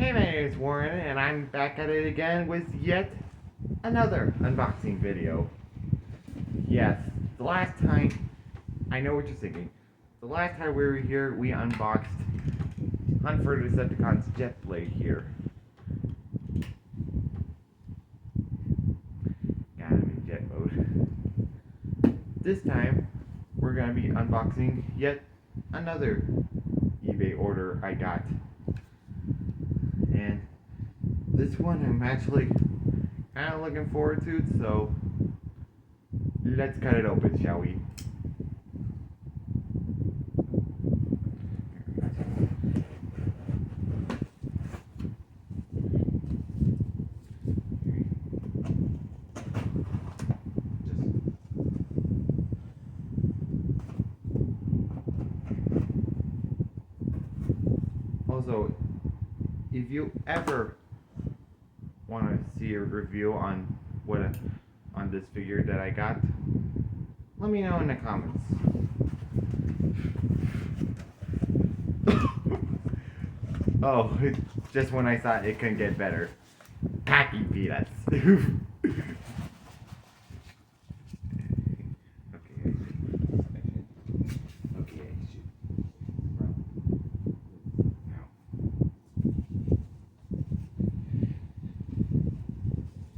Hey, my name is Warren, and I'm back at it again with yet another unboxing video. Yes, the last time, I know what you're thinking. The last time we were here, we unboxed Hunt for Decepticons Jetblade here. Yeah, I'm in jet mode. This time, we're going to be unboxing yet another eBay order I got. And this one I'm actually kind of looking forward to, so let's cut it open, shall we? Also, if you ever want to see a review on on this figure that I got, let me know in the comments. Oh, just when I thought it couldn't get better. Packing peanuts.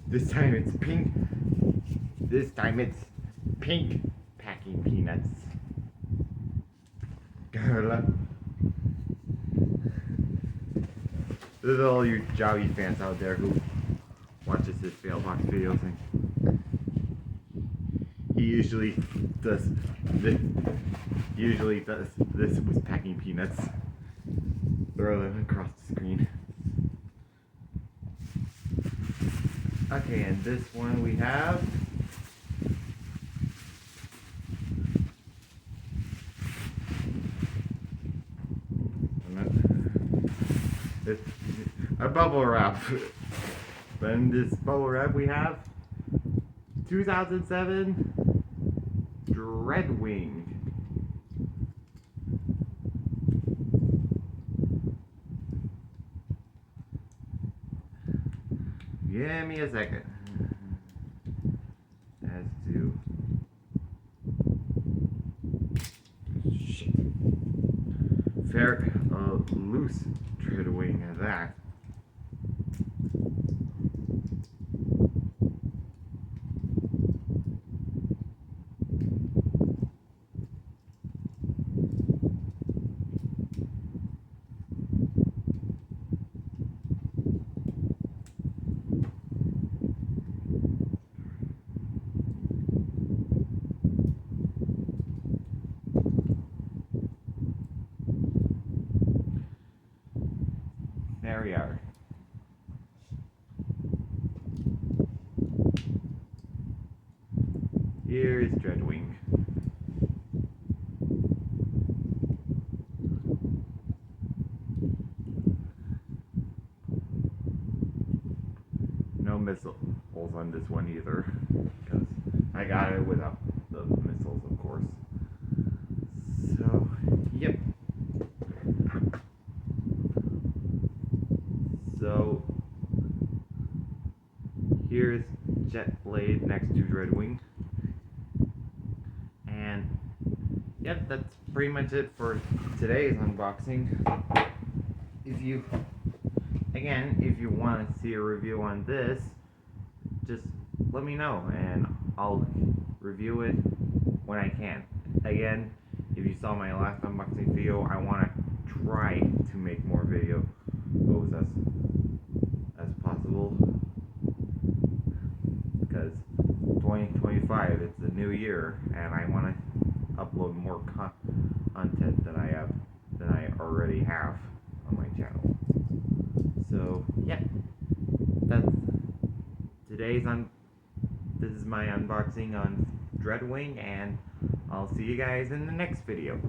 This time it's pink. This time it's pink packing peanuts. This is all you Jowie fans out there who watches his Failbox videos, and he usually does this with packing peanuts. Throw them across the screen. Okay, and this one we have it's a bubble wrap. But in this bubble wrap we have 2007 Dreadwing. Give me a second. As to fair, loose Dreadwing as that. There we are. Here is Dreadwing. No missiles on this one either, because I got it without the missiles, of course. So, yep. So, here's Jetblade next to Dreadwing. And, yep, that's pretty much it for today's unboxing. If you want to see a review on this, just let me know and I'll review it when I can. Again, if you saw my last unboxing video, I want to try to make more videos as possible, because 2025, it's the new year, and I want to upload more content than I already have on my channel. So yeah, that's this is my unboxing on Dreadwing, and I'll see you guys in the next video.